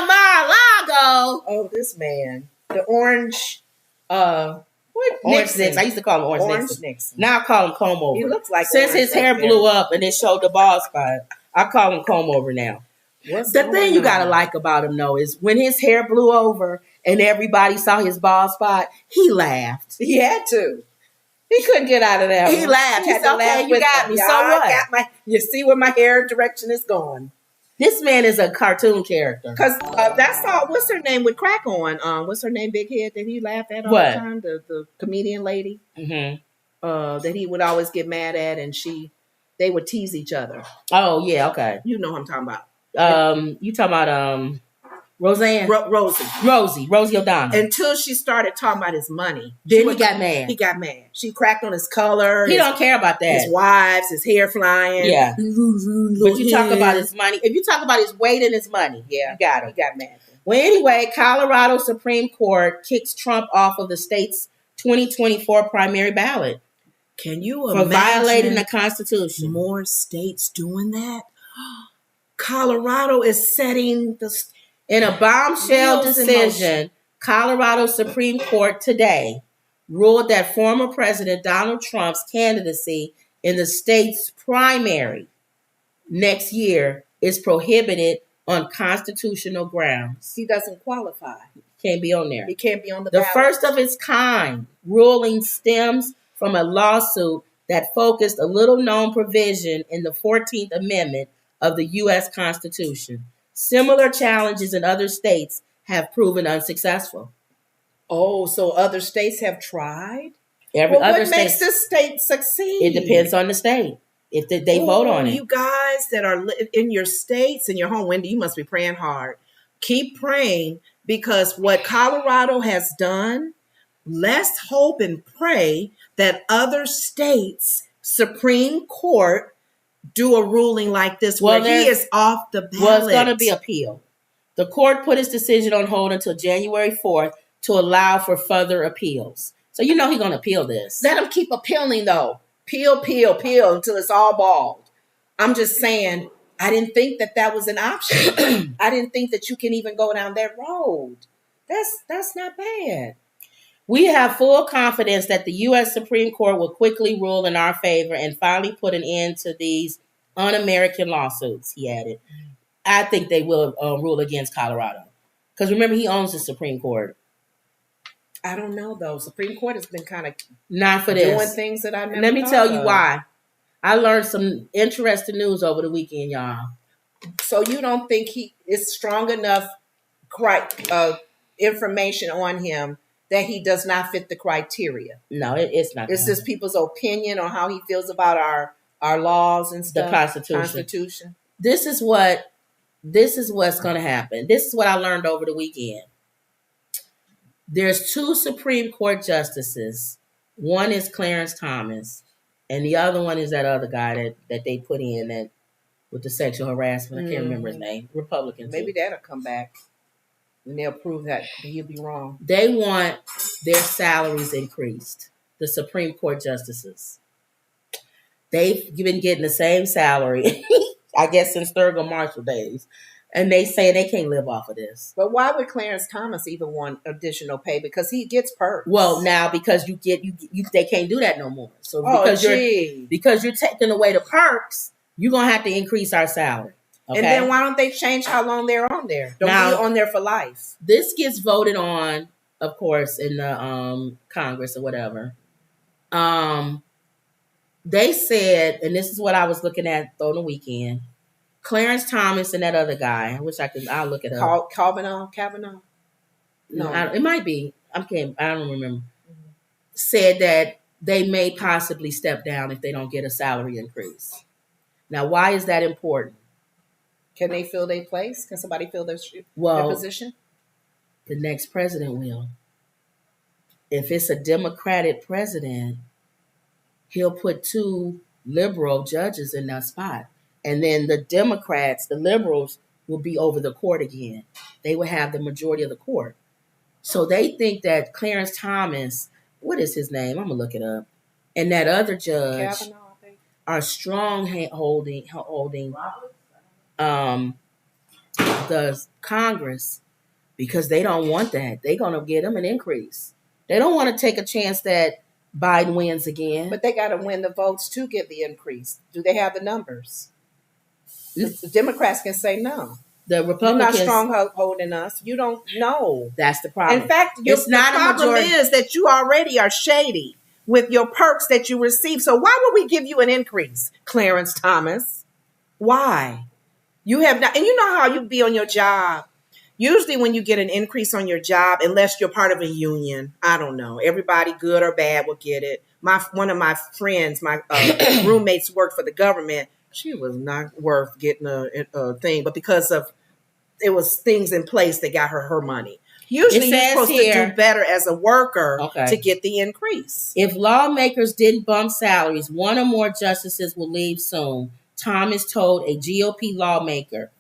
of Mar-a-Lago. Oh, this man. The orange... Orange Nixon. I used to call him Orange Nixon. Now I call him Comb Over. He looks like since his hair blew up and it showed the bald spot, I call him Comb Over now. The thing you gotta like about him though is when his hair blew over and everybody saw his bald spot, he laughed. He had to. He couldn't get out of that. He laughed. He said, "Okay, you got me. So what? You see where my hair direction is going." This man is a cartoon character. Because that's all. What's her name with crack on? What's her name? Big Head that he laughed at all the time. The comedian lady. Mm-hmm. That he would always get mad at, and they would tease each other. Oh yeah, okay. You know what I'm talking about. You talking about Roseanne? Rosie O'Donnell. Until she started talking about his money. Then he got mad. He got mad. She cracked on his color. He don't care about that. His wives, his hair flying. Yeah. But you talk about his money. If you talk about his weight and his money, yeah, you got it. He got mad. Well, anyway, Colorado Supreme Court kicks Trump off of the state's 2024 primary ballot. Can you imagine? For violating the Constitution. More states doing that? Colorado is setting the... In a bombshell decision, Colorado Supreme Court today ruled that former President Donald Trump's candidacy in the state's primary next year is prohibited on constitutional grounds. He doesn't qualify. Can't be on there. He can't be on the ballot. The first of its kind ruling stems from a lawsuit that focused a little-known provision in the 14th Amendment of the U.S. Constitution. Similar challenges in other states have proven unsuccessful. Oh, so other states have tried? What makes this state succeed? It depends on the state. If they vote on it. You guys that are in your states, in your home, Wendy, you must be praying hard. Keep praying, because what Colorado has done, let's hope and pray that other states' Supreme Court do a ruling like this where he is off the ballot. Well, it's going to be appealed. The court put its decision on hold until January 4th to allow for further appeals. So you know he's going to appeal this. Let him keep appealing, though. Peel until it's all bald. I'm just saying, I didn't think that was an option. I didn't think that you can even go down that road. That's not bad. We have full confidence that the U.S. Supreme Court will quickly rule in our favor and finally put an end to these un-American lawsuits, he added. I think they will rule against Colorado. Because remember, he owns the Supreme Court. I don't know, though. Supreme Court has been kind of not for doing this. Things that I never Let me tell you why. I learned some interesting news over the weekend, y'all. So you don't think he is strong enough information on him that he does not fit the criteria? No, it's not. It's just people's opinion on how he feels about our laws and stuff. The Constitution. This is what's going to happen. This is what I learned over the weekend. There's 2 Supreme Court justices. One is Clarence Thomas, and the other one is that other guy that they put in that with the sexual harassment. I can't remember his name. Republican. Maybe that'll come back. And they'll prove that he'll be wrong. They want their salaries increased. The Supreme Court justices. They've been getting the same salary, I guess, since Thurgood Marshall days. And they say they can't live off of this. But why would Clarence Thomas even want additional pay? Because he gets perks. Well, now because they can't do that no more. So because you're taking away the perks, you're gonna have to increase our salary. Okay? And then why don't they change how long they're on there? Don't be on there for life. This gets voted on, of course, in the Congress or whatever. They said, and this is what I was looking at on the weekend, Clarence Thomas and that other guy, I'll look it up. Kavanaugh? No, it might be. I don't remember. Said that they may possibly step down if they don't get a salary increase. Now, why is that important? Can they fill their place? Can somebody fill their position? The next president will. If it's a Democratic president, he'll put 2 liberal judges in that spot. And then the Democrats, the liberals, will be over the court again. They will have the majority of the court. So they think that Clarence Thomas, what is his name? I'm going to look it up. And that other judge Kavanaugh, I think, are strong holding the Congress because they don't want that. They're going to get them an increase. They don't want to take a chance that Biden wins again. But they got to win the votes to get the increase. Do they have the numbers? The Democrats can say no. The Republicans, you're not strongholding us. You don't know. That's the problem. In fact, it's not the problem majority. is that you already are shady with your perks that you receive. So why would we give you an increase, Clarence Thomas? Why? You have not, and you know how you be on your job. Usually when you get an increase on your job, unless you're part of a union, I don't know, everybody good or bad will get it. One of my friends, my roommates worked for the government. She was not worth getting a thing, but because of it was things in place that got her money. Usually you're supposed to do better as a worker to get the increase. If lawmakers didn't bump salaries, one or more justices will leave soon, Thomas told a GOP lawmaker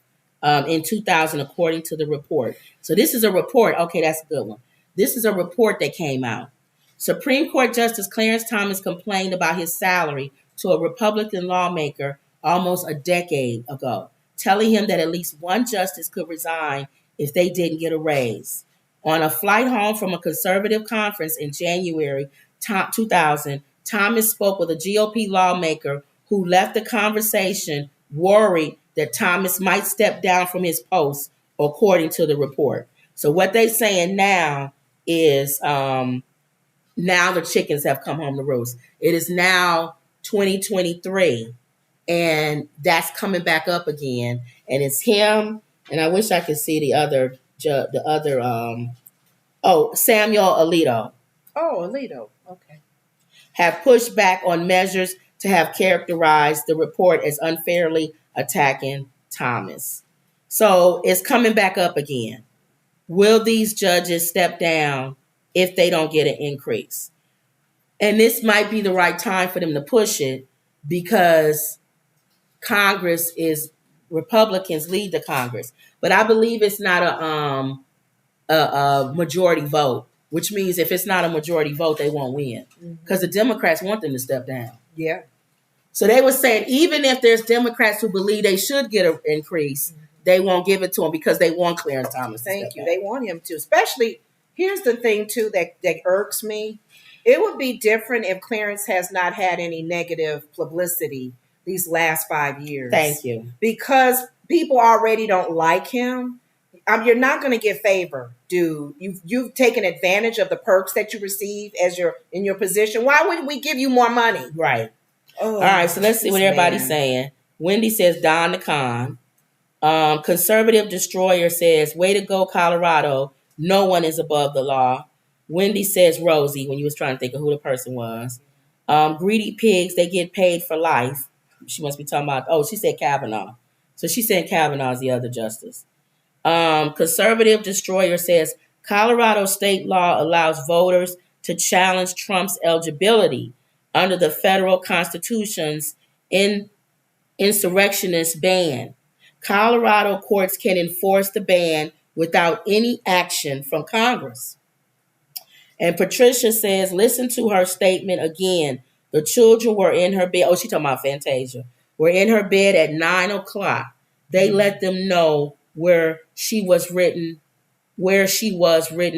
in 2000, according to the report. So this is a report. Okay, that's a good one. This is a report that came out. Supreme Court Justice Clarence Thomas complained about his salary to a Republican lawmaker almost a decade ago, telling him that at least one justice could resign if they didn't get a raise. On a flight home from a conservative conference in January 2000, Thomas spoke with a GOP lawmaker who left the conversation worried that Thomas might step down from his post, according to the report. So what they're saying now is now the chickens have come home to roost. It is now 2023, and that's coming back up again. And it's him, and I wish I could see the other Samuel Alito. Oh, Alito. Okay. Have pushed back on measures to have characterized the report as unfairly attacking Thomas. So it's coming back up again. Will these judges step down if they don't get an increase? And this might be the right time for them to push it because Congress is Republicans lead the Congress. But I believe it's not a majority vote, which means if it's not a majority vote, they won't win because the Democrats want them to step down. Yeah. So they were saying even if there's Democrats who believe they should get an increase, they won't give it to them because they want Clarence Thomas. Thank you. They want him to. Especially, here's the thing, too, that irks me. It would be different if Clarence has not had any negative publicity these last 5 years. Thank you. Because people already don't like him. You're not going to get favor, dude. You've taken advantage of the perks that you receive as you're in your position. Why wouldn't we give you more money? Right. Oh, all right, so let's see what everybody's saying. Wendy says, Don the Con. Conservative Destroyer says, way to go, Colorado. No one is above the law. Wendy says, Rosie, when you was trying to think of who the person was. Greedy pigs, they get paid for life. She must be talking about, she said Kavanaugh. So she said Kavanaugh is the other justice. Conservative Destroyer says, Colorado state law allows voters to challenge Trump's eligibility under the federal Constitution's insurrectionist ban. Colorado courts can enforce the ban without any action from Congress. And Patricia says, listen to her statement again. The children were in her bed. Oh, she's talking about Fantasia. Were in her bed at 9 o'clock. They let them know where she was written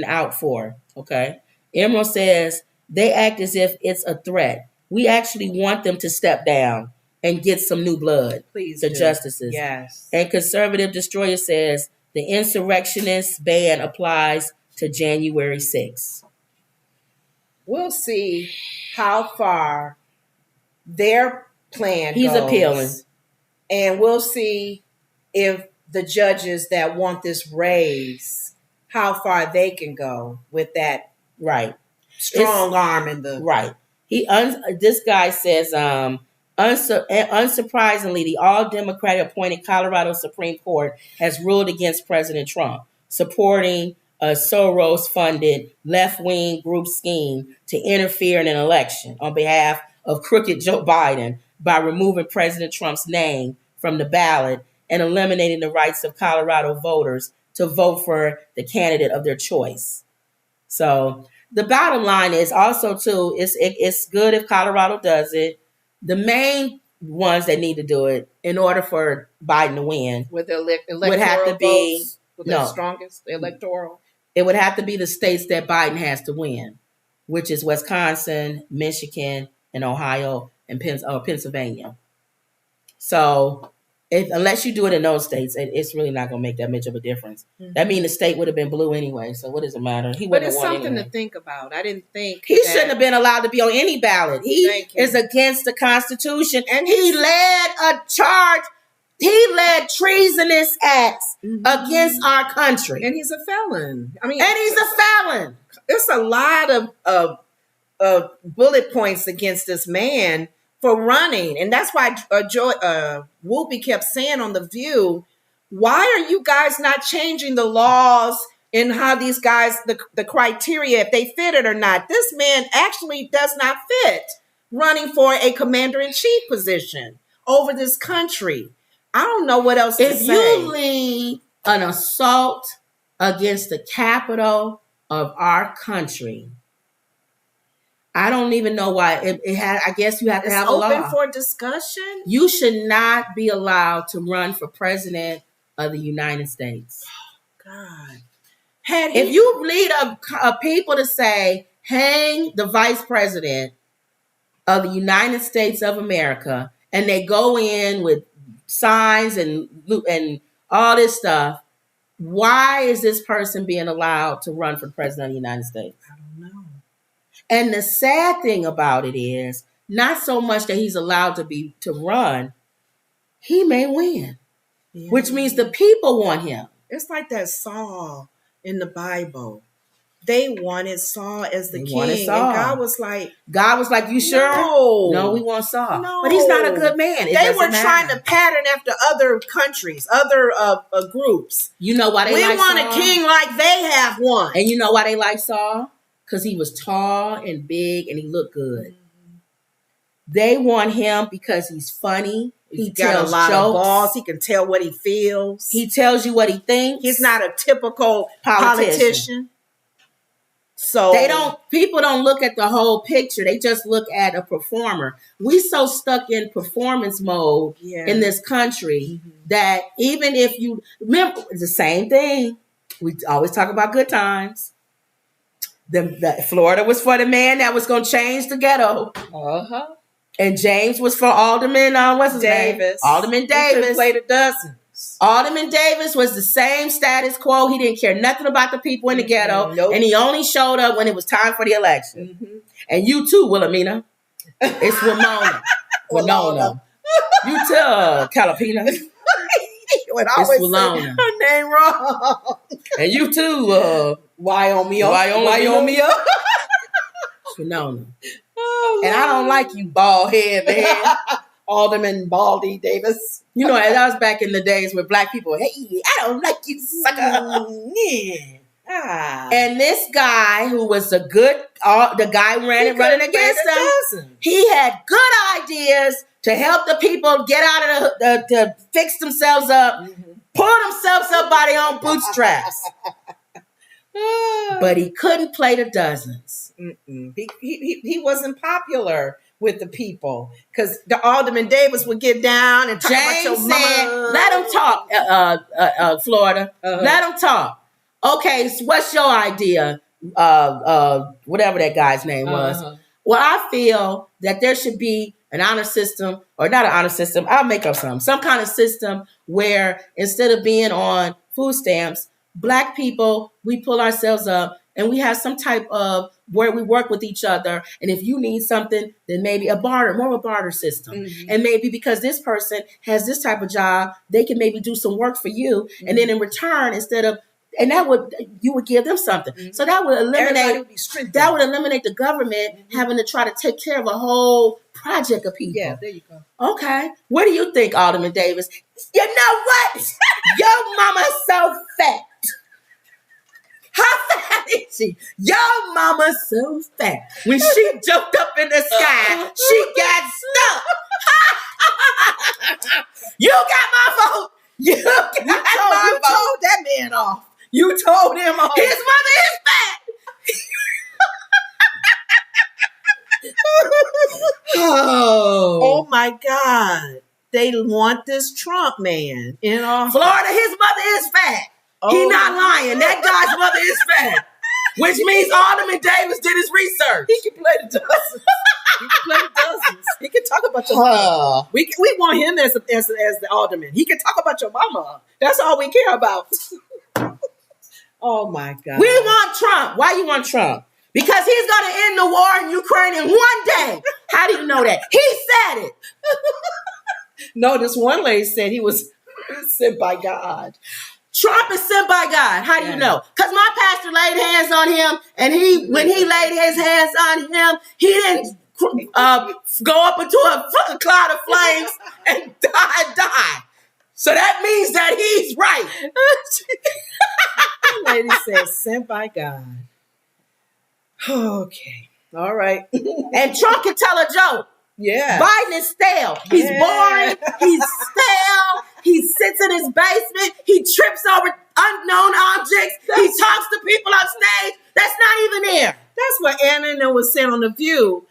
out for. Okay. Emerald says, they act as if it's a threat. We actually want them to step down and get some new blood. Please the do. Justices. Yes. And Conservative Destroyer says the insurrectionist ban applies to January 6th. We'll see how far their plan He's goes. appealing. And we'll see if the judges that want this raise, how far they can go with that strong arm in the right. This guy says, unsurprisingly, the all-Democratic appointed Colorado Supreme Court has ruled against President Trump, supporting a Soros-funded left-wing group scheme to interfere in an election on behalf of crooked Joe Biden by removing President Trump's name from the ballot and eliminating the rights of Colorado voters to vote for the candidate of their choice. So the bottom line is also, too, it's good if Colorado does it. The main ones that need to do it in order for Biden to win. With the electoral would have to be votes, with the strongest electoral. It would have to be the states that Biden has to win, which is Wisconsin, Michigan, and Ohio, and Pennsylvania. So, unless you do it in those states, it's really not going to make that much of a difference. Mm-hmm. That means the state would have been blue anyway. So what does it matter? But it's something to think about. I didn't think he shouldn't have been allowed to be on any ballot. He is against the Constitution, and he led a charge. He led treasonous acts against our country, and he's a felon. And he's a felon. There's a lot of bullet points against this man for running. And that's why Whoopi kept saying on The View, why are you guys not changing the laws in how these guys, the criteria, if they fit it or not? This man actually does not fit running for a commander-in-chief position over this country. I don't know what else to say. If you lead an assault against the capital of our country, I don't even know why it had. I guess you have to have a law. It's open for discussion. You should not be allowed to run for president of the United States. Oh, God. If you lead a people to say, hang the vice president of the United States of America, and they go in with signs and all this stuff, why is this person being allowed to run for president of the United States? I don't know. And the sad thing about it is not so much that he's allowed to run, he may win, which means the people want him. It's like that Saul in the Bible. They wanted Saul as the king. And God was like, you sure? No, we want Saul. No. But he's not a good man. They were trying to pattern after other countries, other groups. You know why they like Saul? We want a king like they have one. And you know why they like Saul? Because he was tall and big and he looked good. Mm-hmm. They want him because he's funny. He tells got a lot jokes. Of balls. He can tell what he feels. He tells you what he thinks. He's not a typical politician. So people don't look at the whole picture. They just look at a performer. We so stuck in performance mode in this country that even if you remember, it's the same thing. We always talk about good times. The Florida was for the man that was going to change the ghetto. Uh-huh. And James was for Alderman, what's his name? Alderman Davis. He played a dozen. Alderman Davis was the same status quo. He didn't care nothing about the people in the ghetto. Nope. And he only showed up when it was time for the election. Mm-hmm. And you too, Wilhelmina. It's Winona. Winona. You too, Calipina. It's Winona. Her name wrong. And you too, Wyoming. It's Winona. Oh, and I don't like you, bald head, man. Alderman Baldy Davis. You know, that was back in the days where black people, hey, I don't like you, sucker. And this guy who was the guy running against him, he had good ideas to help the people get out of to fix themselves up, pull themselves up by their own bootstraps. But he couldn't play the dozens. He wasn't popular with the people because the Alderman Davis would get down and talk about your mama. Let him talk, Florida. Let him talk. Okay, so what's your idea? Whatever that guy's name was. Well, I feel that there should be an honor system, or not an honor system. I'll make up some kind of system where instead of being on food stamps, Black people, we pull ourselves up and we have some type of where we work with each other. And if you need something, then maybe more of a barter system. Mm-hmm. And maybe because this person has this type of job, they can maybe do some work for you. Mm-hmm. And then in return, you would give them something. Mm-hmm. So that would eliminate the government having to try to take care of a whole project of people. Yeah, there you go. Okay. What do you think, Alderman Davis? You know what? Your mama's so fat. How fat is she? Your mama's so fat. When she jumped up in the sky, she got stuck. You got my vote. You told that man off. You told him off. His mother is fat. Oh my God. They want this Trump man in office. Florida, his mother is fat. He not lying. That guy's mother is fat. Which means Alderman Davis did his research. He can play the dozens. He can play the dozens. He can talk about your mama. We want him as the alderman. He can talk about your mama. That's all we care about. Oh my God. We want Trump. Why you want Trump? Because he's going to end the war in Ukraine in one day. How do you know that? He said it. No, this one lady said he was sent by God. Trump is sent by God. How do you know? Because my pastor laid hands on him, and when he laid his hands on him, he didn't go up into a cloud of flames and die. So that means that he's right. The lady said sent by God. Okay. All right. And Trump can tell a joke. Yeah. Biden is stale. He's boring. He's stale. He sits in his basement. He trips over unknown objects. He talks to people on stage. That's not even there. That's what Anna was saying on The View.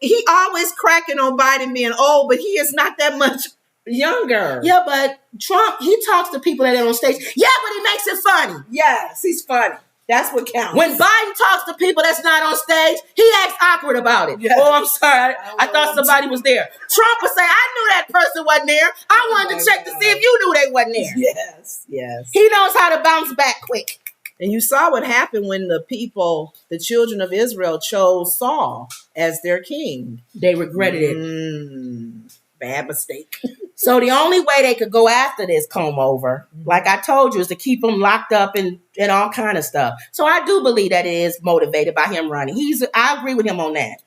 He always cracking on Biden being old, but he is not that much younger. Yeah, but Trump, he talks to people that are on stage. Yeah, but he makes it funny. Yes, he's funny. That's what counts. When Biden talks to people that's not on stage, he acts awkward about it. Yes. Oh, I'm sorry. I thought somebody was there. Trump would say, I knew that person wasn't there. I wanted to check to see if you knew they wasn't there. Yes, yes. He knows how to bounce back quick. And you saw what happened when the children of Israel chose Saul as their king. They regretted it. Bad mistake. So the only way they could go after this comb over, like I told you, is to keep him locked up and all kind of stuff. So I do believe that it is motivated by him running. I agree with him on that.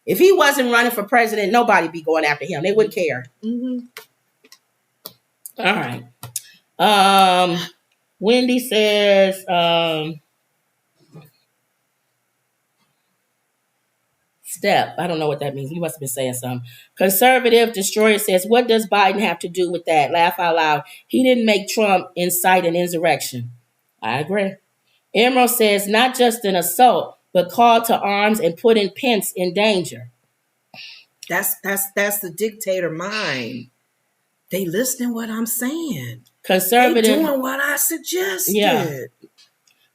If he wasn't running for president, nobody be going after him. They wouldn't care. Mm-hmm. All right. Wendy says, step. I don't know what that means. You must have been saying something. Conservative Destroyer says, what does Biden have to do with that? Laugh out loud. He didn't make Trump incite an insurrection. I agree. Emerald says, not just an assault, but call to arms and putting Pence in danger. That's the dictator mind. They listening what I'm saying. Conservative. They doing what I suggested. Yeah.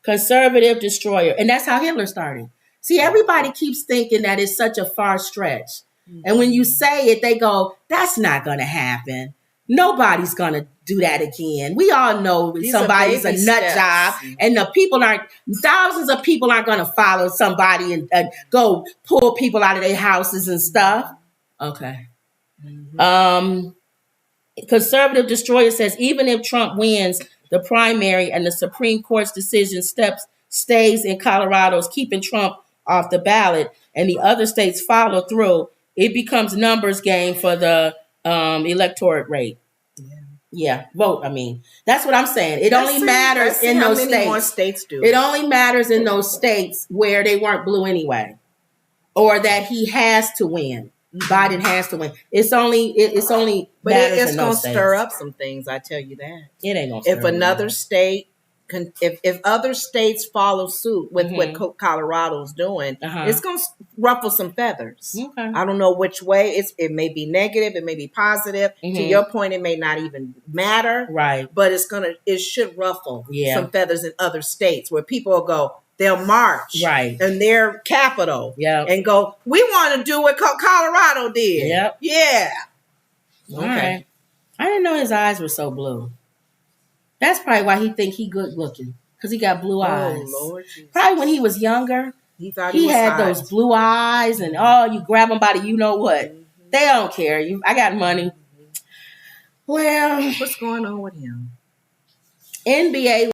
Conservative Destroyer. And that's how Hitler started. See, everybody keeps thinking that it's such a far stretch. Mm-hmm. And when you say it, they go, that's not going to happen. Nobody's going to do that again. We all know somebody's a nut job, and thousands of people aren't going to follow somebody and go pull people out of their houses and stuff. Okay. Mm-hmm. Conservative Destroyer says, even if Trump wins the primary and the Supreme Court's decision stays in Colorado's keeping Trump off the ballot and the other states follow through, it becomes numbers game for the electorate rate. Yeah, vote. I mean, that's what I'm saying. It only matters in those states. More states do. It only matters in those states where they weren't blue anyway, or that he has to win. Mm-hmm. Biden has to win. It's only. But it's going to stir up some things. I tell you that. It ain't going to. If another state. If other states follow suit with what Colorado's doing, it's going to ruffle some feathers. Okay. I don't know which way. It may be negative. It may be positive. Mm-hmm. To your point, it may not even matter. Right. But it should ruffle some feathers in other states where people will go, they'll march in their capital and go, we want to do what Colorado did. Yep. Yeah. Okay. Right. I didn't know his eyes were so blue. That's probably why he think he good looking, because he got blue eyes. Lord Jesus. Probably when he was younger, he thought he had those blue eyes, and you grab him by the you know what. Mm-hmm. They don't care. I got money. Mm-hmm. Well, what's going on with him? NBA